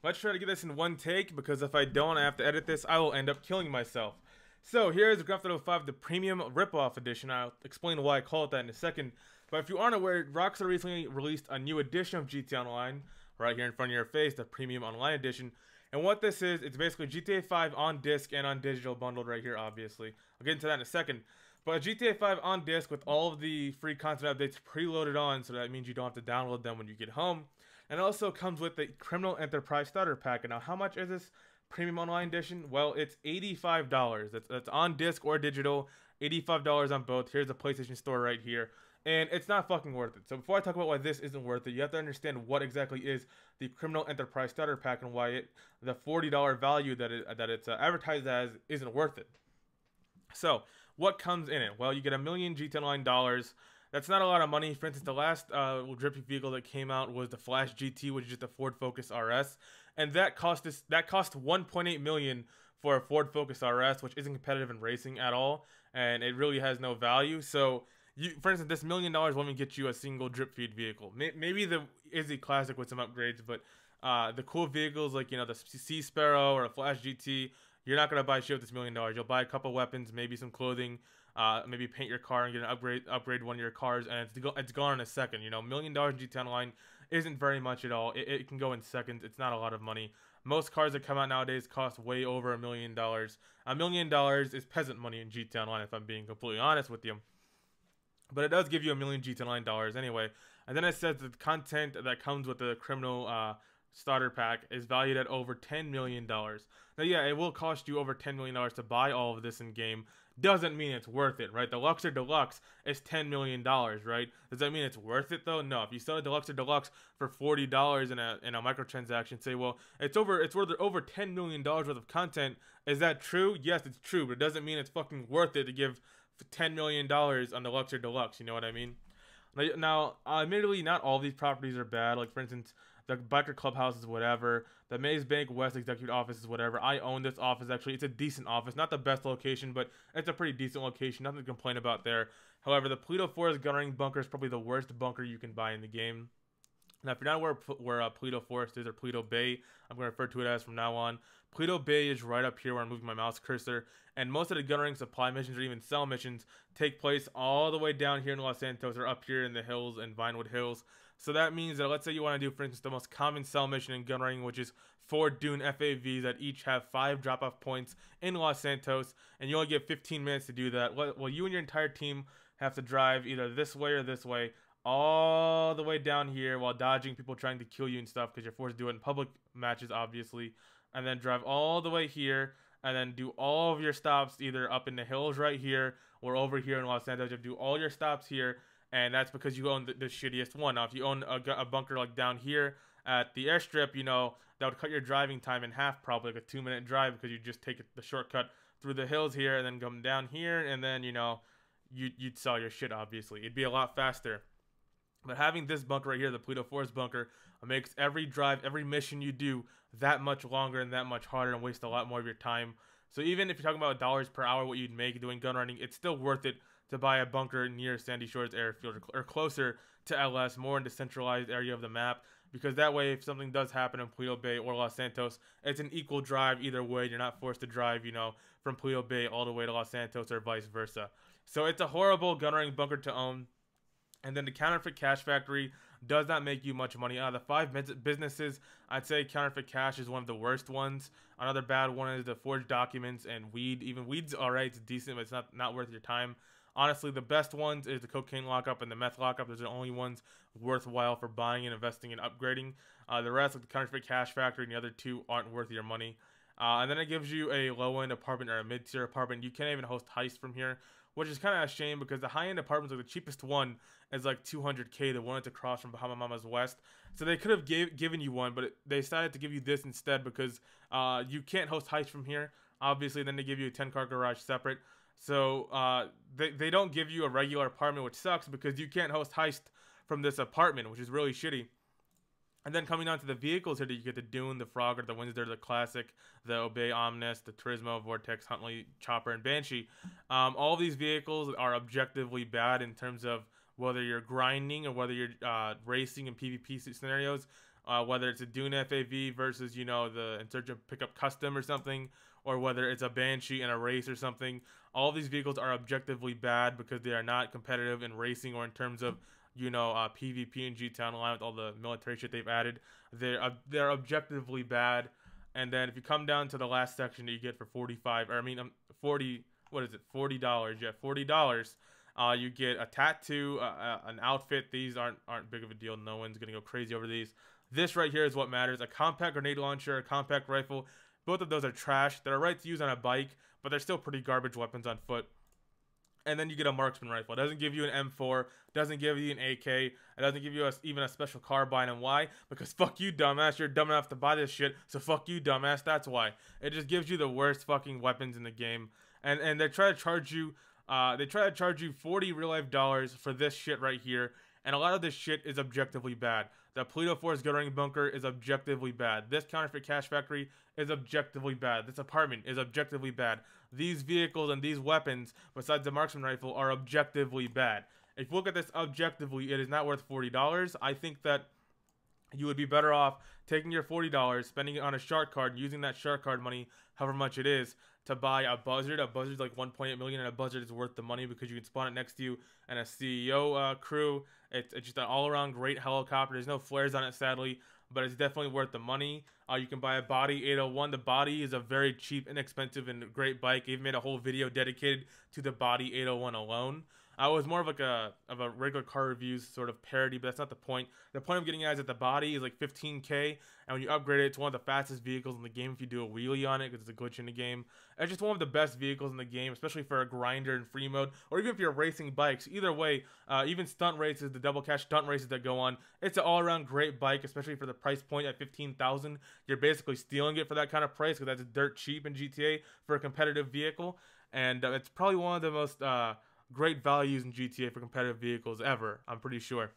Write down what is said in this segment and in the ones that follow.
Let's try to get this in one take, because if I don't, I have to edit this. I will end up killing myself. So here's Grand Theft Auto 5, the Premium Ripoff Edition. I'll explain why I call it that in a second. But if you aren't aware, Rockstar recently released a new edition of GTA Online, right here in front of your face, the Premium Online Edition. And what this is, it's basically GTA 5 on disc and on digital bundled right here, obviously. I'll get into that in a second. But GTA 5 on disc with all of the free content updates preloaded on, so that means you don't have to download them when you get home. And it also comes with the Criminal Enterprise Starter Pack. And now, how much is this Premium Online Edition? Well, it's $85. That's on disc or digital. $85 on both. Here's the PlayStation Store right here. And it's not fucking worth it. So before I talk about why this isn't worth it, you have to understand what exactly is the Criminal Enterprise Starter Pack and why the $40 value that it's advertised as isn't worth it. So, what comes in it? Well, you get $1 million GTA Online dollars. That's not a lot of money. For instance, the last drippy vehicle that came out was the Flash GT, which is just a Ford Focus RS, and that cost $1.8 million for a Ford Focus RS, which isn't competitive in racing at all, and it really has no value. So, for instance, this $1 million won't even get you a single drip feed vehicle. Maybe the Izzy Classic with some upgrades, but the cool vehicles like the Sea Sparrow or a Flash GT, you're not gonna buy shit with this $1 million. You'll buy a couple weapons, maybe some clothing. Maybe paint your car and get an upgrade one of your cars, and it's gone in a second. $1 million in GTA Online isn't very much at all. It can go in seconds. It's not a lot of money. Most cars that come out nowadays cost way over $1 million. $1 million is peasant money in GTA Online, if I'm being completely honest with you. But it does give you $1 million GTA Online dollars anyway. And then it says that the content that comes with the criminal starter pack is valued at over $10 million. Now, yeah, it will cost you over $10 million to buy all of this in game. Doesn't mean it's worth it, right? The Luxor Deluxe is $10 million, right? Does that mean it's worth it though? No. If you sell a Deluxor Deluxe for $40 in a microtransaction, say, well, it's worth over $10 million worth of content. Is that true? Yes, it's true, but it doesn't mean it's fucking worth it to give $10 million on the Luxor Deluxe. You know what I mean? Now, admittedly, not all of these properties are bad. Like, for instance, the Biker Clubhouse is whatever. The Maze Bank West Executive Office is whatever. I own this office, actually. It's a decent office. Not the best location, but it's a pretty decent location. Nothing to complain about there. However, the Paleto Forest Gunnering Bunker is probably the worst bunker you can buy in the game. Now, if you're not where Paleto Forest is, or Paleto Bay, I'm going to refer to it as from now on. Paleto Bay is right up here where I'm moving my mouse cursor, and most of the Gunnering supply missions or even sell missions take place all the way down here in Los Santos or up here in the hills and Vinewood Hills. So that means that, let's say you want to do, for instance, the most common sell mission in Gunnering, which is 4 Dune FAVs that each have 5 drop-off points in Los Santos, and you only get 15 minutes to do that. Well, you and your entire team have to drive either this way or this way, all the way down here while dodging people trying to kill you and stuff, because you're forced to do it in public matches, obviously, and then drive all the way here, and then do all of your stops either up in the hills right here or over here in Los Santos. You have to do all your stops here, and that's because you own the shittiest one. Now, if you own a bunker like down here at the airstrip, that would cut your driving time in half, probably like a 2-minute drive, because you just take the shortcut through the hills here and then come down here, and then, you'd sell your shit, obviously. It'd be a lot faster. But having this bunker right here, the Paleto Forest bunker, makes every drive, every mission you do that much longer and that much harder and waste a lot more of your time. So even if you're talking about dollars per hour, what you'd make doing gun running, it's still worth it to buy a bunker near Sandy Shores Airfield or closer to LS, more in the centralized area of the map, because that way if something does happen in Paleto Bay or Los Santos, it's an equal drive either way. You're not forced to drive, from Paleto Bay all the way to Los Santos or vice versa. So it's a horrible gun running bunker to own. And then the Counterfeit Cash Factory does not make you much money. Out of the 5 businesses, I'd say Counterfeit Cash is one of the worst ones. Another bad one is the Forged Documents and Weed. Even Weed's alright, it's decent, but it's not worth your time. Honestly, the best ones is the Cocaine Lockup and the Meth Lockup. Those are the only ones worthwhile for buying and investing and upgrading. The rest, like the Counterfeit Cash Factory and the other 2, aren't worth your money. And then it gives you a low-end apartment or a mid-tier apartment. You can't even host heists from here, which is kind of a shame, because the high-end apartments, like the cheapest one, is like $200K. The one that's across from Bahama Mama's West. So they could have given you one, but they decided to give you this instead because you can't host heists from here. Obviously, then they give you a 10-car garage separate. So they don't give you a regular apartment, which sucks, because you can't host heist from this apartment, which is really shitty. And then coming on to the vehicles here, that you get the Dune, the Frogger, the Windsor, the Classic, the Obey Omnis, the Turismo, Vortex, Huntley, Chopper, and Banshee. All of these vehicles are objectively bad in terms of whether you're grinding or whether you're racing in PvP scenarios. whether it's a Dune FAV versus, you know, the Insurgent Pickup Custom or something, or whether it's a Banshee in a race or something. All of these vehicles are objectively bad because they are not competitive in racing or in terms of, you know, PvP and GT Online with all the military shit they've added. They're objectively bad. And then if you come down to the last section that you get for 45, or I mean, 40, what is it? $40. Yeah, $40. You get a tattoo, an outfit. These aren't big of a deal. No one's gonna go crazy over these. This right here is what matters. A compact grenade launcher, a compact rifle. Both of those are trash. They're right to use on a bike, but they're still pretty garbage weapons on foot. And then you get a marksman rifle. It doesn't give you an M4, doesn't give you an AK, it doesn't give you even a special carbine. And why? Because fuck you, dumbass. You're dumb enough to buy this shit, so fuck you, dumbass. That's why. It just gives you the worst fucking weapons in the game. And they try to charge you, 40 real life dollars for this shit right here. And a lot of this shit is objectively bad. The Polito Force Gunning Bunker is objectively bad. This Counterfeit Cash Factory is objectively bad. This apartment is objectively bad. These vehicles and these weapons, besides the marksman rifle, are objectively bad. If you look at this objectively, it is not worth $40. I think that you would be better off taking your $40, spending it on a shark card, and using that shark card money, however much it is, to buy a Buzzard. A Buzzard's like 1.8 million, and a Buzzard is worth the money because you can spawn it next to you and a CEO crew. It's just an all-around great helicopter. There's no flares on it, sadly, but it's definitely worth the money. You can buy a Body 801. The Body is a very cheap, inexpensive, and great bike. They've made a whole video dedicated to the Body 801 alone. It was more of like a regular car reviews sort of parody, but that's not the point. The point I'm getting at is that the Body is like 15K, and when you upgrade it, it's one of the fastest vehicles in the game if you do a wheelie on it, because it's a glitch in the game. It's just one of the best vehicles in the game, especially for a grinder in free mode, or even if you're racing bikes. Either way, even stunt races, the double cash stunt races that go on, it's an all-around great bike, especially for the price point at $15,000. You're basically stealing it for that kind of price, because that's dirt cheap in GTA for a competitive vehicle, and it's probably one of the most great values in GTA for competitive vehicles ever, I'm pretty sure.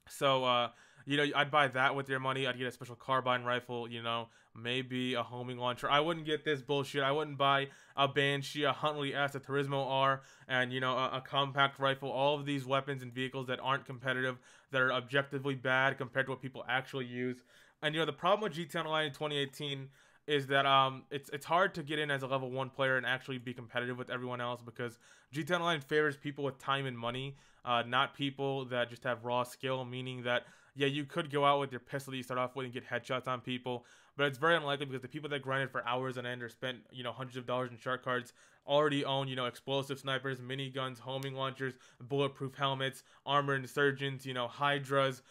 So, you know, I'd buy that with your money. I'd get a special carbine rifle, you know, maybe a homing launcher. I wouldn't get this bullshit. I wouldn't buy a Banshee, a Huntley S, a Turismo R, and, you know, a compact rifle. All of these weapons and vehicles that aren't competitive, that are objectively bad compared to what people actually use. And, you know, the problem with GTA Online in 2018 is that it's hard to get in as a level 1 player and actually be competitive with everyone else, because GTA Online favors people with time and money, not people that just have raw skill, meaning that, yeah, you could go out with your pistol that you start off with and get headshots on people, but it's very unlikely because the people that grinded for hours on end or spent, you know, hundreds of dollars in shark cards already own, you know, explosive snipers, miniguns, homing launchers, bulletproof helmets, armored insurgents, you know, hydras,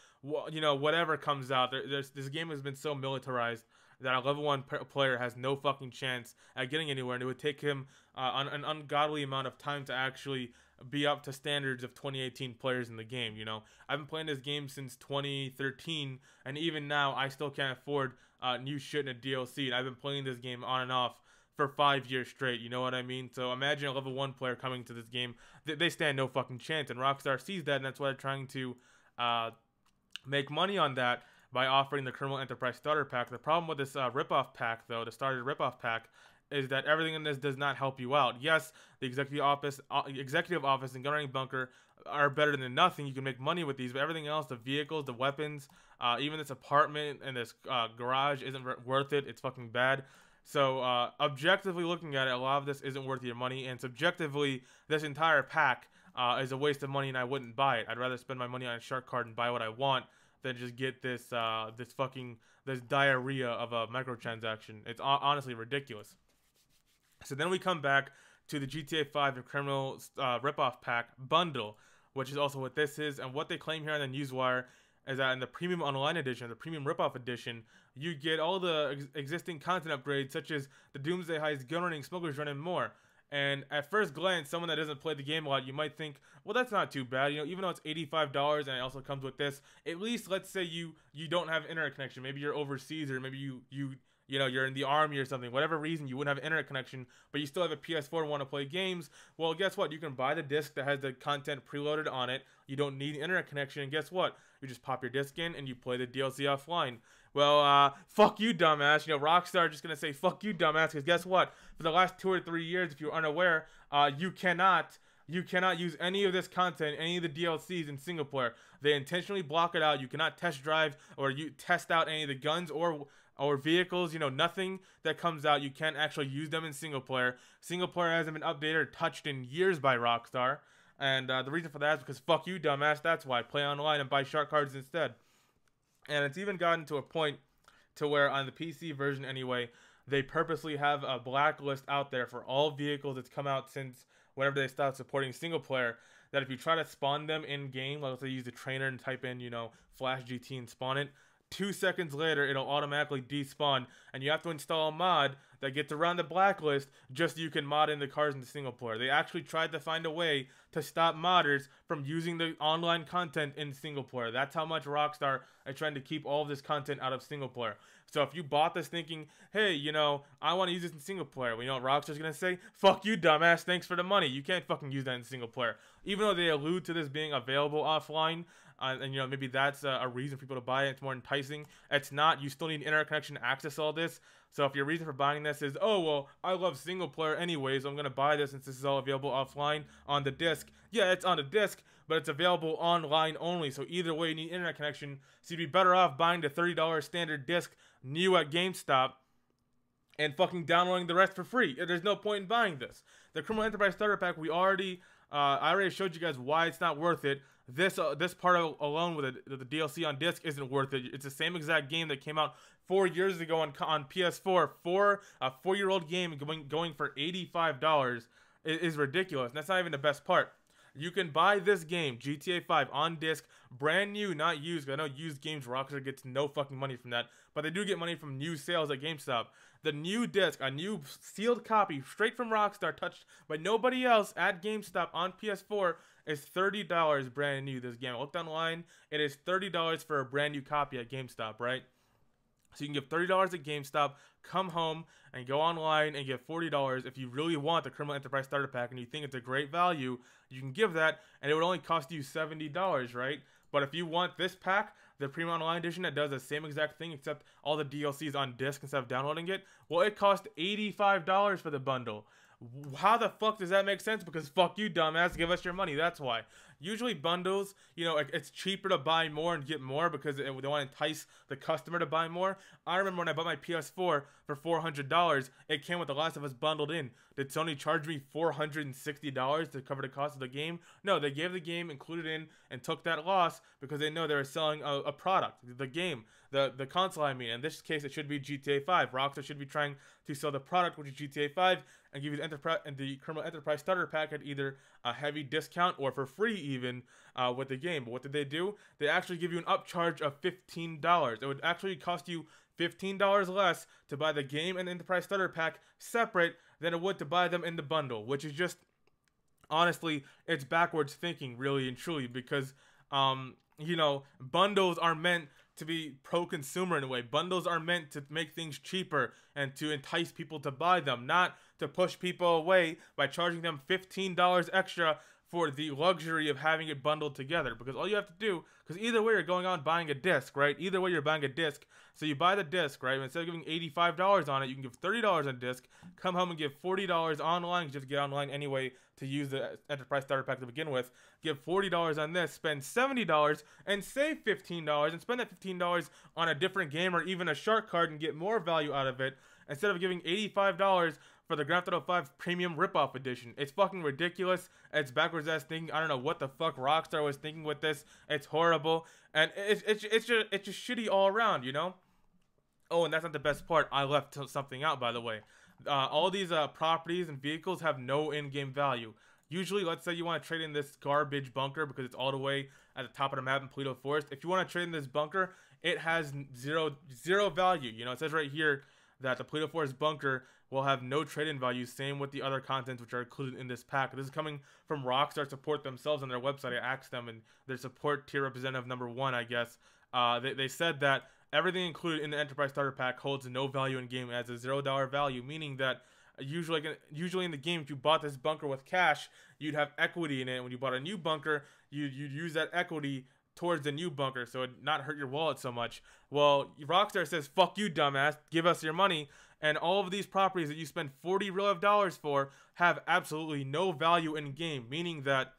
you know, whatever comes out. This game has been so militarized that a level 1 player has no fucking chance at getting anywhere, and it would take him an ungodly amount of time to actually be up to standards of 2018 players in the game, you know. I've been playing this game since 2013, and even now, I still can't afford new shit in a DLC, and I've been playing this game on and off for 5 years straight, you know what I mean? So imagine a level 1 player coming to this game. They stand no fucking chance, and Rockstar sees that, and that's why they're trying to make money on that by offering the Criminal Enterprise Starter Pack. The problem with this Ripoff Pack, though, the Starter Ripoff Pack, is that everything in this does not help you out. Yes, the Executive Office and Gunning Bunker are better than nothing. You can make money with these, but everything else, the vehicles, the weapons, even this apartment and this garage isn't worth it. It's fucking bad. So, objectively looking at it, a lot of this isn't worth your money, and subjectively, this entire pack is a waste of money, and I wouldn't buy it. I'd rather spend my money on a shark card and buy what I want than just get this this diarrhea of a microtransaction. It's honestly ridiculous. So then we come back to the GTA 5 and Criminal Ripoff Pack bundle, which is also what this is. And what they claim here on the Newswire is that in the Premium Online Edition, the Premium Ripoff Edition, you get all the existing content upgrades, such as the Doomsday Heist, Gun Running, Smuggler's Run, and more. And at first glance, someone that doesn't play the game a lot, you might think, well, that's not too bad. You know, even though it's $85 and it also comes with this, at least let's say you don't have internet connection. Maybe you're overseas, or maybe you know, you're in the army or something. Whatever reason, you wouldn't have internet connection, but you still have a PS4 and want to play games. Well, guess what? You can buy the disc that has the content preloaded on it. You don't need the internet connection, and guess what? You just pop your disc in and you play the DLC offline. Well, fuck you, dumbass. You know, Rockstar are just going to say, fuck you, dumbass, because guess what? For the last 2 or 3 years, if you're unaware, you cannot You cannot use any of this content, any of the DLCs in single player. They intentionally block it out. You cannot test drive or you test out any of the guns or vehicles. You know, nothing that comes out, you can't actually use them in single player. Single player hasn't been updated or touched in years by Rockstar. And the reason for that is because fuck you, dumbass. That's why. Play online and buy shark cards instead. And it's even gotten to a point to where on the PC version anyway, they purposely have a blacklist out there for all vehicles that's come out since whenever they stopped supporting single player, that if you try to spawn them in game, like let's say you use the trainer and type in, you know, Flash GT and spawn it, 2 seconds later it'll automatically despawn, and you have to install a mod that gets around the blacklist just so you can mod in the cars in the single player. They actually tried to find a way to stop modders from using the online content in single player. That's how much Rockstar are trying to keep all of this content out of single player. So if you bought this thinking, hey, you know, I want to use this in single player, well, you know what Rockstar's going to say? Fuck you, dumbass, thanks for the money. You can't fucking use that in single player. Even though they allude to this being available offline, and you know, maybe that's a reason for people to buy it, it's more enticing. It's not. You still need internet connection to access all this. So if your reason for buying this is, oh, well, I love single player anyways, I'm going to buy this since this is all available offline on the disc. Yeah, it's on the disc, but it's available online only. So either way, you need internet connection. So you'd be better off buying the $30 standard disc new at GameStop and fucking downloading the rest for free. There's no point in buying this. The Criminal Enterprise Starter Pack, I already showed you guys why it's not worth it. This part alone with the DLC on disc isn't worth it. It's the same exact game that came out 4 years ago on PS4. A 4-year-old game going for $85 is ridiculous. And that's not even the best part. You can buy this game, GTA 5, on disc, brand new, not used. I know used games, Rockstar gets no fucking money from that, but they do get money from new sales at GameStop. The new disc, a new sealed copy, straight from Rockstar, touched by nobody else at GameStop on PS4, is $30 brand new. This game, I looked online, it is $30 for a brand new copy at GameStop, right? So you can give $30 at GameStop, come home, and go online and give $40 if you really want the Criminal Enterprise Starter Pack and you think it's a great value. You can give that, and it would only cost you $70, right? But if you want this pack, the Premium Online Edition that does the same exact thing except all the DLCs on disc instead of downloading it, well, it costs $85 for the bundle. How the fuck does that make sense? Because fuck you, dumbass, give us your money, that's why. Usually bundles, you know, it's cheaper to buy more and get more because they want to entice the customer to buy more. I remember when I bought my PS4 for $400, it came with The Last of Us bundled in. Did Sony charge me $460 to cover the cost of the game? No, they gave the game included in and took that loss because they know they were selling a product, the game, the console, I mean. In this case, it should be GTA 5. Rockstar should be trying to sell the product, which is GTA 5, and give you the Criminal Enterprise Starter Pack at either a heavy discount or for free even with the game. But what did they do? They actually give you an upcharge of $15. It would actually cost you $15 less to buy the game and Enterprise Starter Pack separate than it would to buy them in the bundle, which is just, honestly, it's backwards thinking, really and truly, because, you know, bundles are meant to be pro-consumer in a way. Bundles are meant to make things cheaper and to entice people to buy them, not to push people away by charging them $15 extra for the luxury of having it bundled together. Because all you have to do, because either way you're going on buying a disc, right? Either way you're buying a disc. So you buy the disc, right? Instead of giving $85 on it, you can give $30 on disc, come home and give $40 online, because you have to get online anyway to use the Enterprise Starter Pack to begin with. Give $40 on this, spend $70 and save $15 and spend that $15 on a different game or even a shark card and get more value out of it instead of giving $85 for the Grand Theft Auto 5 Premium Ripoff Edition. It's fucking ridiculous. It's backwards ass thinking. I don't know what the fuck Rockstar was thinking with this. It's horrible. And it's just shitty all around, you know? Oh, and that's not the best part. I left something out, by the way. All these properties and vehicles have no in-game value. Usually, let's say you want to trade in this garbage bunker because it's all the way at the top of the map in Paleto Forest. If you want to trade in this bunker, it has zero value. You know, it says right here that the Paleto Forest bunker will have no trade-in value. Same with the other contents which are included in this pack. This is coming from Rockstar support themselves on their website. I asked them, and their support tier representative number 1, I guess, they said that everything included in the Enterprise Starter Pack holds no value in game. It has a $0 value, meaning that usually in the game, if you bought this bunker with cash, you'd have equity in it. When you bought a new bunker, you'd use that equity towards the new bunker, so it'd not hurt your wallet so much. Well, Rockstar says, fuck you, dumbass, give us your money, And all of these properties that you spend 40 real life dollars for have absolutely no value in game, meaning that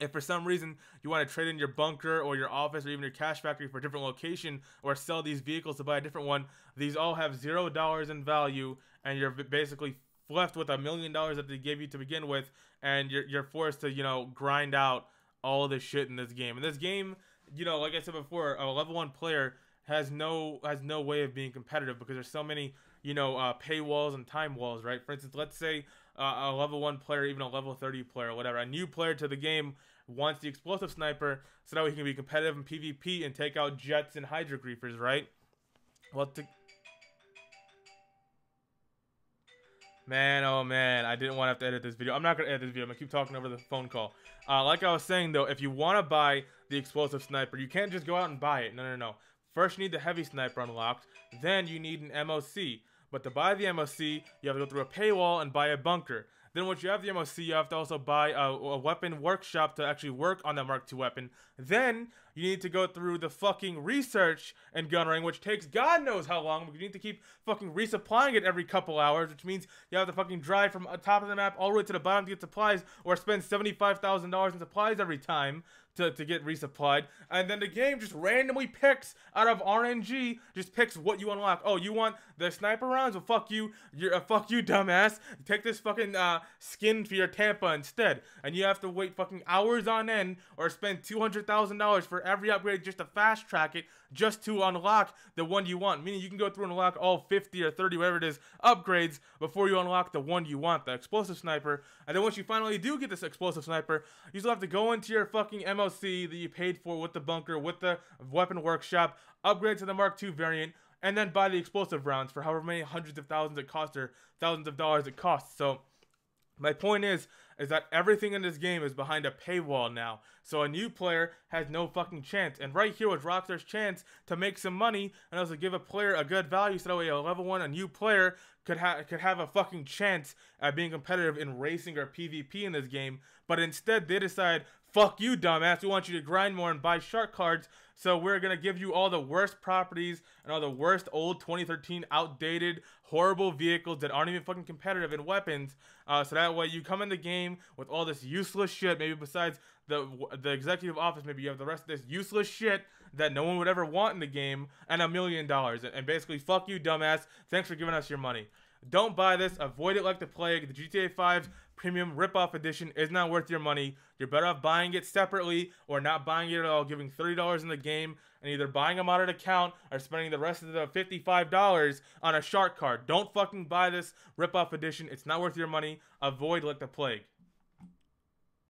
if for some reason you want to trade in your bunker or your office or even your cash factory for a different location or sell these vehicles to buy a different one, these all have $0 in value, and you're basically left with $1 million that they gave you to begin with, and you're forced to, you know, grind out all of this shit in this game. And this game, you know, like I said before, a level 1 player has no way of being competitive because there's so many, you know, paywalls and time walls, right? For instance, let's say a level 1 player, even a level 30 player, whatever, a new player to the game wants the explosive sniper so that way he can be competitive in PvP and take out jets and hydra griefers, right? Well, man, oh man, I didn't want to have to edit this video. I'm not going to edit this video. I'm going to keep talking over the phone call. Like I was saying, though, if you want to buy the explosive sniper, you can't just go out and buy it. No, no, no. First, you need the heavy sniper unlocked. Then, you need an MOC. But to buy the MOC, you have to go through a paywall and buy a bunker. Then once you have the MOC, you have to also buy a weapon workshop to actually work on the Mark II weapon. Then you need to go through the fucking research and gun rank, which takes God knows how long. You need to keep fucking resupplying it every couple hours, which means you have to fucking drive from the top of the map all the way to the bottom to get supplies, or spend $75,000 in supplies every time to get resupplied. And then the game just randomly picks out of RNG, just picks what you unlock. Oh, you want the sniper rounds? Well, fuck you. Fuck you, dumbass. Take this fucking skin for your Tampa instead. And you have to wait fucking hours on end or spend $200,000 for every upgrade just to fast track it, just to unlock the one you want. Meaning you can go through and unlock all 50 or 30, whatever it is, upgrades before you unlock the one you want, the explosive sniper. And then once you finally do get this explosive sniper, you still have to go into your fucking MOC that you paid for with the bunker, with the weapon workshop, upgrade to the Mark II variant, and then buy the explosive rounds for however many hundreds of thousands it costs or thousands of dollars it costs. So my point is that everything in this game is behind a paywall now. So a new player has no fucking chance. And right here was Rockstar's chance to make some money and also give a player a good value so that way a level 1, a new player could have a fucking chance at being competitive in racing or PvP in this game. But instead they decide, fuck you, dumbass, we want you to grind more and buy shark cards, so we're going to give you all the worst properties and all the worst old 2013 outdated, horrible vehicles that aren't even fucking competitive in weapons, so that way you come in the game with all this useless shit, maybe besides the executive office, maybe you have the rest of this useless shit that no one would ever want in the game, and $1 million, and basically, fuck you, dumbass, thanks for giving us your money. Don't buy this. Avoid it like the plague. The GTA 5 Premium Ripoff Edition is not worth your money. You're better off buying it separately or not buying it at all, giving $30 in the game and either buying a modded account or spending the rest of the $55 on a shark card. Don't fucking buy this Ripoff Edition. It's not worth your money. Avoid like the plague.